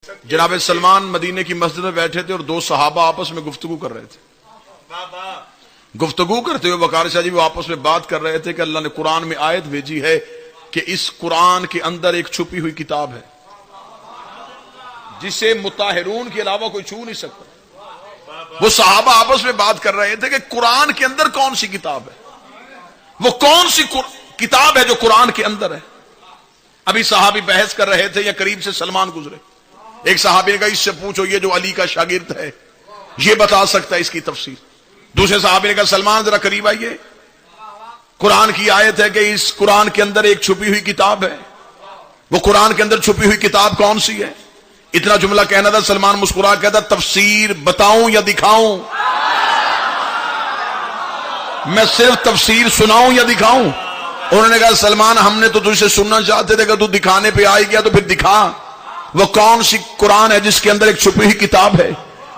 جناب سلمان مدینے کی مسجد میں بیٹھے تھے اور دو صحابہ آپس میں گفتگو کر رہے تھے. گفتگو کرتے ہوئے وقار شاہ جی وہ آپس میں بات کر رہے تھے کہ اللہ نے قرآن میں آیت بھیجی ہے کہ اس قرآن کے اندر ایک چھپی ہوئی کتاب ہے جسے مطہرون کے علاوہ کوئی چھو نہیں سکتا. وہ صحابہ آپس میں بات کر رہے تھے کہ قرآن کے اندر کون سی کتاب ہے, وہ کون سی کتاب ہے جو قرآن کے اندر ہے. ابھی صحابی بحث کر رہے تھے یا قریب سے سلمان گزرے. ایک صحابی نے کہا اس سے پوچھو یہ جو علی کا شاگرد ہے یہ بتا سکتا ہے اس کی تفسیر. دوسرے صحابی نے کہا سلمان ذرا قریب آئیے, قرآن کی آیت ہے کہ اس قرآن کے اندر ایک چھپی ہوئی کتاب ہے, وہ قرآن کے اندر چھپی ہوئی کتاب کون سی ہے. اتنا جملہ کہنا تھا, سلمان مسکرا کہتا تفسیر بتاؤں یا دکھاؤں, میں صرف تفسیر سناؤں یا دکھاؤں. انہوں نے کہا سلمان ہم نے تو تجھ سے سننا چاہتے تھے کہ تو دکھانے پہ آئے گیا تو پھر دکھا, وہ کون سی قرآن ہے جس کے اندر ایک چھپی ہوئی کتاب ہے.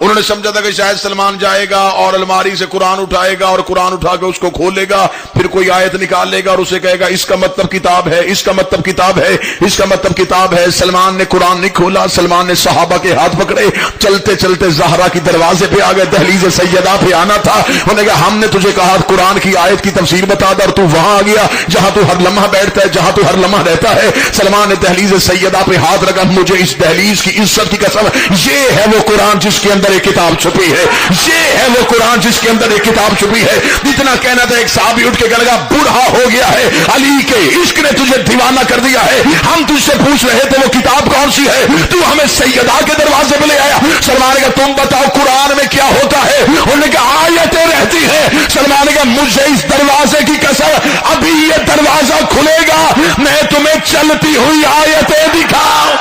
انہوں نے سمجھا تھا کہ شاید سلمان جائے گا اور الماری سے قرآن اٹھائے گا اور قرآن اٹھا کے اس کو کھولے گا, پھر کوئی آیت نکال لے گا اور اسے کہے گا اس کا مطلب کتاب ہے, اس کا مطلب کتاب ہے, اس کا مطلب کتاب ہے. سلمان نے قرآن نہیں کھولا, سلمان نے صحابہ کے ہاتھ پکڑے, چلتے چلتے زہرا کی دروازے پہ آ گئے, دہلیز سیدہ پہ آنا تھا. انہوں نے کہا ہم نے تجھے کہا قرآن کی آیت کی تفسیر بتا دا اور تو وہاں آ گیا جہاں تو ہر لمحہ بیٹھتا ہے, جہاں تو ہر لمحہ رہتا ہے. سلمان نے دہلیز سیدہ پہ ہاتھ رکھا, مجھے اس دہلیز کی عزت کی قسم, یہ ہے وہ قرآن جس کے اندر ایک کتاب چھپی ہے, یہ ہے وہ قرآن جس کے اندر ایک کتاب چھپی ہے. اتنا کہنا تھا, ایک صحابی اٹھ کے کہنے لگا بوڑھا ہو گیا ہے, علی کے عشق نے تجھے دیوانہ کر دیا ہے, ہم تجھ سے پوچھ رہے تھے وہ کتاب کون سی ہے, تو ہمیں سیدہ کے دروازے پہ لے آیا. سلمان نے کہا تم بتاؤ قرآن میں کیا ہوتا ہے. انہوں نے کہا آیتیں رہتی ہیں. سلمان نے کہا مجھے اس دروازے کی قسم ابھی یہ دروازہ کھلے گا میں تمہیں چلتی ہوئی آیتیں دکھاؤں.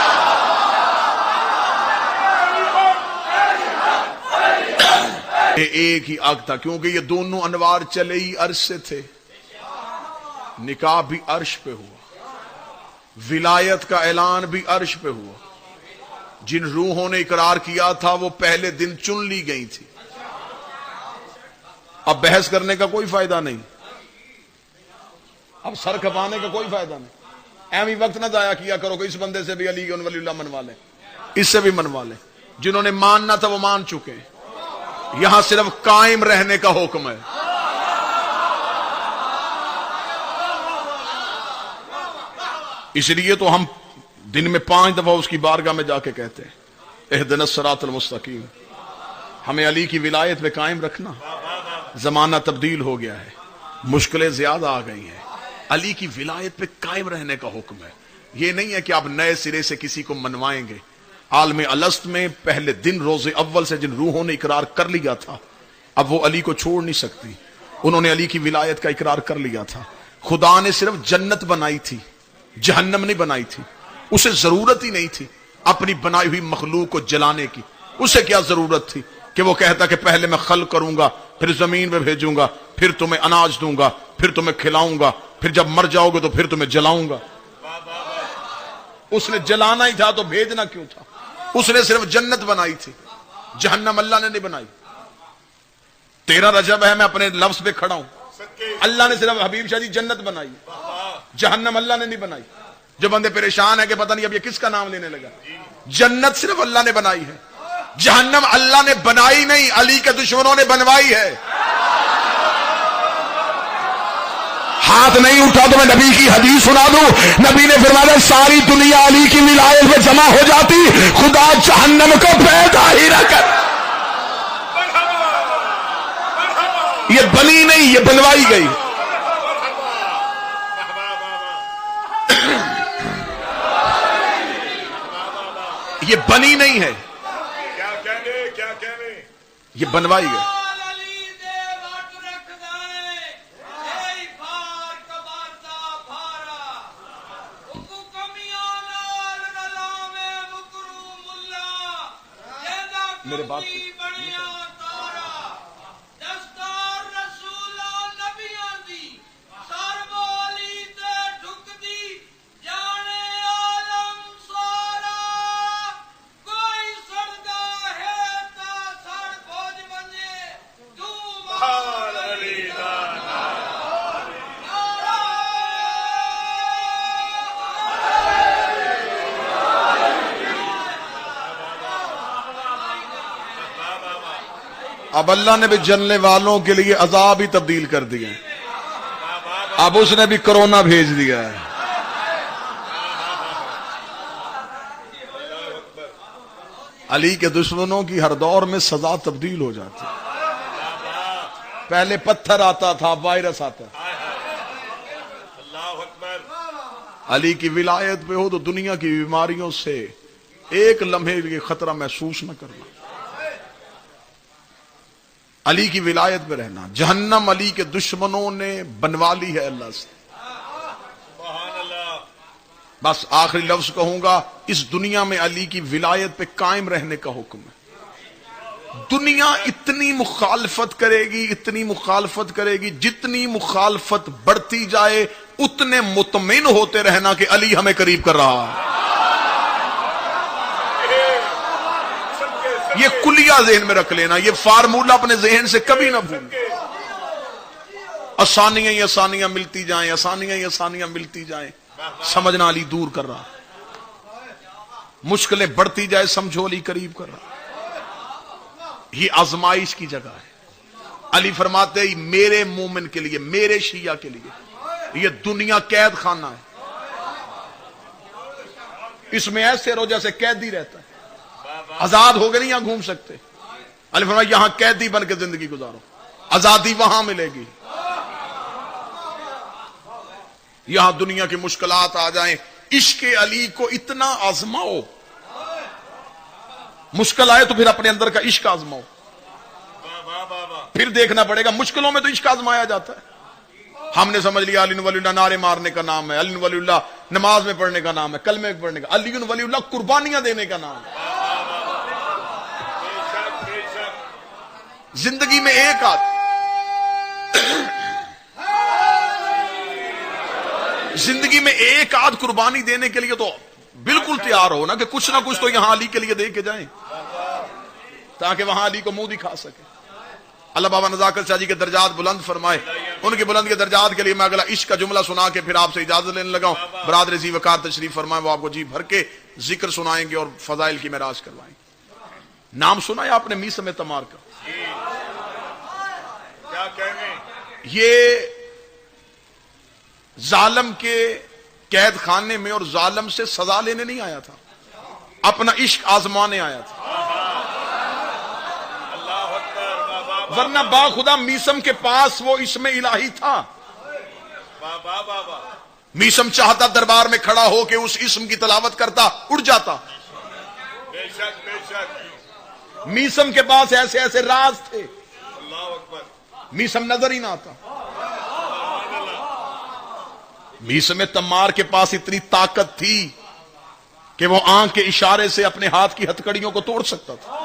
ایک ہی آگ تھا کیونکہ یہ دونوں انوار چلے ہی عرش سے تھے. نکاح بھی عرش پہ ہوا, ولایت کا اعلان بھی عرش پہ ہوا. جن روحوں نے اقرار کیا تھا وہ پہلے دن چن لی گئی تھی. اب بحث کرنے کا کوئی فائدہ نہیں, اب سر کھپانے کا کوئی فائدہ نہیں. ایویں وقت نہ ضائع کیا کرو کہ اس بندے سے بھی علی ولی اللہ منوا لیں, اس سے بھی منوا لیں. جنہوں نے ماننا تھا وہ مان چکے ہیں. یہاں صرف قائم رہنے کا حکم ہے. اس لیے تو ہم دن میں 5 دفعہ اس کی بارگاہ میں جا کے کہتے ہیں اہدنا الصراط المستقیم. ہمیں علی کی ولایت میں قائم رکھنا. زمانہ تبدیل ہو گیا ہے, مشکلیں زیادہ آ گئی ہیں. علی کی ولایت پہ قائم رہنے کا حکم ہے. یہ نہیں ہے کہ آپ نئے سرے سے کسی کو منوائیں گے. عالم الست میں پہلے دن روز اول سے جن روحوں نے اقرار کر لیا تھا اب وہ علی کو چھوڑ نہیں سکتی. انہوں نے علی کی ولایت کا اقرار کر لیا تھا. خدا نے صرف جنت بنائی تھی, جہنم نہیں بنائی تھی. اسے ضرورت ہی نہیں تھی اپنی بنائی ہوئی مخلوق کو جلانے کی. اسے کیا ضرورت تھی کہ وہ کہتا کہ پہلے میں خلق کروں گا, پھر زمین میں بھیجوں گا, پھر تمہیں اناج دوں گا, پھر تمہیں کھلاؤں گا, پھر جب مر جاؤ گے تو پھر تمہیں جلاؤں گا. اس نے جلانا ہی تھا تو بھیجنا کیوں تھا. اس نے صرف جنت بنائی تھی, جہنم اللہ نے نہیں بنائی. 13 رجب ہے, میں اپنے لفظ پہ کھڑا ہوں. اللہ نے صرف حبیب شاہ جی جنت بنائی, جہنم اللہ نے نہیں بنائی. جو بندے پریشان ہے کہ پتہ نہیں اب یہ کس کا نام لینے لگا, جنت صرف اللہ نے بنائی ہے, جہنم اللہ نے بنائی نہیں, علی کے دشمنوں نے بنوائی ہے. ہاتھ نہیں اٹھا تو میں نبی کی حدیث سنا دوں. نبی نے فرمایا ساری دنیا علی کی ولایت میں جمع ہو جاتی, خدا جہنم کو پیدا ہی نہ کر. یہ بنی نہیں, یہ بنوائی گئی. یہ بنی نہیں ہے, یہ بنوائی گئی. میرے بات اب اللہ نے بھی جلنے والوں کے لیے عذاب ہی تبدیل کر دیے، اب اس نے بھی کرونا بھیج دیا ہے۔ علی کے دشمنوں کی ہر دور میں سزا تبدیل ہو جاتی ہے۔ پہلے پتھر آتا تھا، وائرس آتا ہے۔ علی کی ولایت پہ ہو تو دنیا کی بیماریوں سے ایک لمحے کے خطرہ محسوس نہ کرنا، علی کی ولایت پہ رہنا۔ جہنم علی کے دشمنوں نے بنوا لی ہے اللہ سے۔ بس آخری لفظ کہوں گا، اس دنیا میں علی کی ولایت پہ قائم رہنے کا حکم ہے۔ دنیا اتنی مخالفت کرے گی، اتنی مخالفت کرے گی، جتنی مخالفت بڑھتی جائے اتنے مطمئن ہوتے رہنا کہ علی ہمیں قریب کر رہا ہے۔ یہ کلیہ ذہن میں رکھ لینا، یہ فارمولہ اپنے ذہن سے کبھی نہ بھولنا۔ آسانیاں ہی آسانیاں ملتی جائیں، آسانیاں ہی آسانیاں ملتی جائیں، سمجھنا علی دور کر رہا۔ مشکلیں بڑھتی جائے، سمجھو علی قریب کر رہا۔ یہ آزمائش کی جگہ ہے۔ علی فرماتے ہیں میرے مومن کے لیے، میرے شیعہ کے لیے یہ دنیا قید خانہ ہے، اس میں ایسے رو جیسے قیدی رہتا ہے، آزاد ہو گئے نہیں یہاں گھوم سکتے۔ علی فرمایا یہاں قیدی بن کے زندگی گزارو، آزادی وہاں ملے گی۔ یہاں دنیا کی مشکلات آ جائیں، عشق علی کو اتنا آزماؤ، مشکل آئے تو پھر اپنے اندر کا عشق آزماؤ، پھر دیکھنا پڑے گا۔ مشکلوں میں تو عشق آزمایا جاتا ہے۔ ہم نے سمجھ لیا علی ولی اللہ نعرے مارنے کا نام ہے، علی ولی اللہ نماز میں پڑھنے کا نام ہے، کلمے میں پڑھنے کا، علی ولی اللہ قربانیاں دینے کا نام ہے۔ زندگی میں ایک زندگی میں ایک آدھ قربانی دینے کے لیے تو بالکل تیار ہو نا، کہ کچھ نہ کچھ تو یہاں علی کے لیے دے کے جائیں تاکہ وہاں علی کو منہ دکھا سکے۔ اللہ بابا نزاکت شاہ جی کے درجات بلند فرمائے، ان کے بلند کے درجات کے لیے میں اگلا عشق کا جملہ سنا کے پھر آپ سے اجازت لینے لگا ہوں۔ برادر ذی وقار تشریف فرمائے، وہ آپ کو جی بھر کے ذکر سنائیں گے اور فضائل کی معراج کروائیں گے۔ نام سنا ہے آپ نے میثم تمار کا؟ یہ ظالم کے قید خانے میں اور ظالم سے سزا لینے نہیں آیا تھا، اپنا عشق آزمانے آیا تھا۔ ورنہ با خدا میثم کے پاس وہ اسم الہی تھا۔ میثم چاہتا دربار میں کھڑا ہو کے اس اسم کی تلاوت کرتا، اڑ جاتا۔ میثم کے پاس ایسے ایسے راز تھے، میثم نظر ہی نہ آتا۔ میثم تمار کے پاس اتنی طاقت تھی کہ وہ آنکھ کے اشارے سے اپنے ہاتھ کی ہتھکڑیوں کو توڑ سکتا تھا۔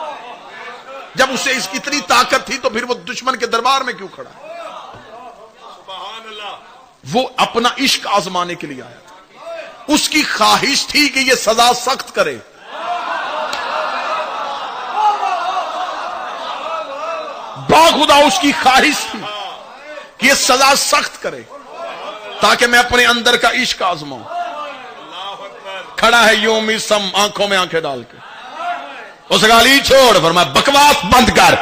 جب اسے اس کی اتنی طاقت تھی تو پھر وہ دشمن کے دربار میں کیوں کھڑا؟ وہ اپنا عشق آزمانے کے لیے آیا تھا، اس کی خواہش تھی کہ یہ سزا سخت کرے۔ باخدا اس کی خواہش تھی کہ یہ سزا سخت کرے تاکہ میں اپنے اندر کا عشق آزماؤں۔ کھڑا ہے یوں میثم آنکھوں میں آنکھیں ڈال کے، اس کا علی چھوڑ، فرمایا بکواس بند کر،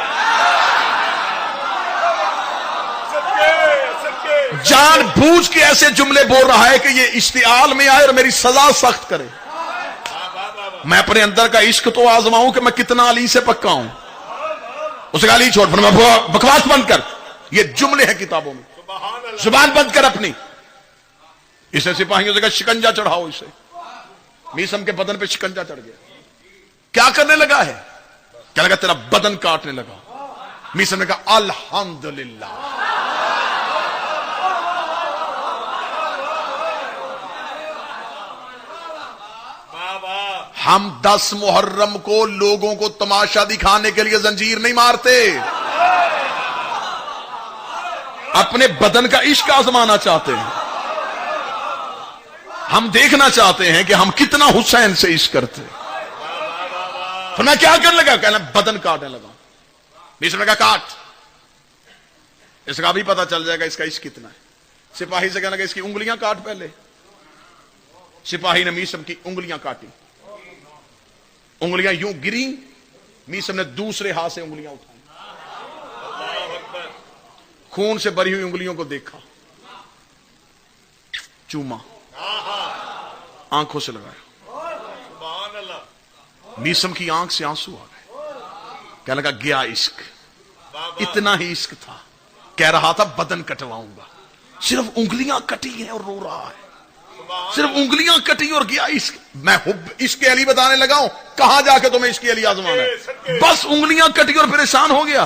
جان بوجھ کے ایسے جملے بول رہا ہے کہ یہ اشتعال میں آئے اور میری سزا سخت کرے۔ میں اپنے اندر کا عشق تو آزماؤں کہ میں کتنا علی سے پکا ہوں۔ اس کا علی چھوڑ، فرمایا بکواس بند کر۔ یہ جملے ہیں کتابوں میں، زبان بند کر اپنی۔ اسے سپاہیوں سے کہا شکنجا چڑھاؤ اسے۔ میثم کے بدن پہ شکنجا چڑھ گیا۔ کیا کرنے لگا ہے؟ کیا لگا؟ تیرا بدن کاٹنے لگا۔ میثم نے کہا الحمدللہ۔ ہم 10 محرم کو لوگوں کو تماشا دکھانے کے لیے زنجیر نہیں مارتے، اپنے بدن کا عشق آزمانا چاہتے ہیں۔ ہم دیکھنا چاہتے ہیں کہ ہم کتنا حسین سے عشق کرتے۔ تو میں کیا کرنے لگا؟ کہنا بدن کاٹنے لگا۔ میثم نے کہا کاٹ، اس کا بھی پتہ چل جائے گا اس کا عشق کتنا ہے۔ سپاہی سے کہنے لگا اس کی انگلیاں کاٹ پہلے۔ سپاہی نے میثم کی انگلیاں کاٹی، انگلیاں یوں گری، میثم نے دوسرے ہاتھ سے انگلیاں اٹھائیں۔ خون سے بری ہوئی انگلیوں کو دیکھا، چوما، آنکھوں سے لگایا، میسم کی آنکھ سے آنسو آ گئے، کہنے لگا گیا عشق، اتنا ہی عشق تھا، کہہ رہا تھا بدن کٹواؤں گا، صرف انگلیاں کٹی ہیں اور رو رہا ہے، صرف انگلیاں کٹی اور گیا عشق۔ میں عشق علی بتانے لگا ہوں، کہاں جا کے تمہیں عشق علی آزمانا ہے؟ بس انگلیاں کٹی اور پریشان ہو گیا۔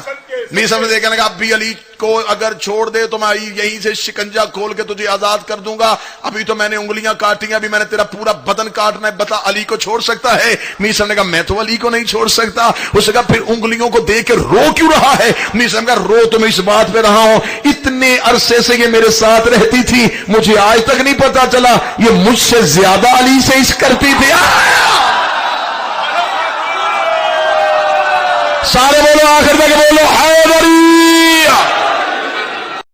میسم نے دیکھنے لگا اب بھی علی کو اگر چھوڑ دے تو میں یہیں سے شکنجا کھول کے تجھے آزاد کر دوں گا، ابھی تو میں نے انگلیاں کاٹی ہیں، ابھی میں نے تیرا پورا بدن کاٹنا ہے، بتا علی کو چھوڑ سکتا ہے؟ میسم نے کہا میں تو علی کو نہیں چھوڑ سکتا۔ اس نے کہا پھر انگلیوں کو دیکھ کے رو کیوں رہا ہے؟ میسم نے کہا رو تو میں اس بات پہ رہا ہوں، اتنے عرصے سے یہ میرے ساتھ رہتی تھی، مجھے آج تک نہیں پتا چلا یہ مجھ سے زیادہ علی سے عشق کرتی تھی۔ سارے بولو آخر تک بولو حیدری۔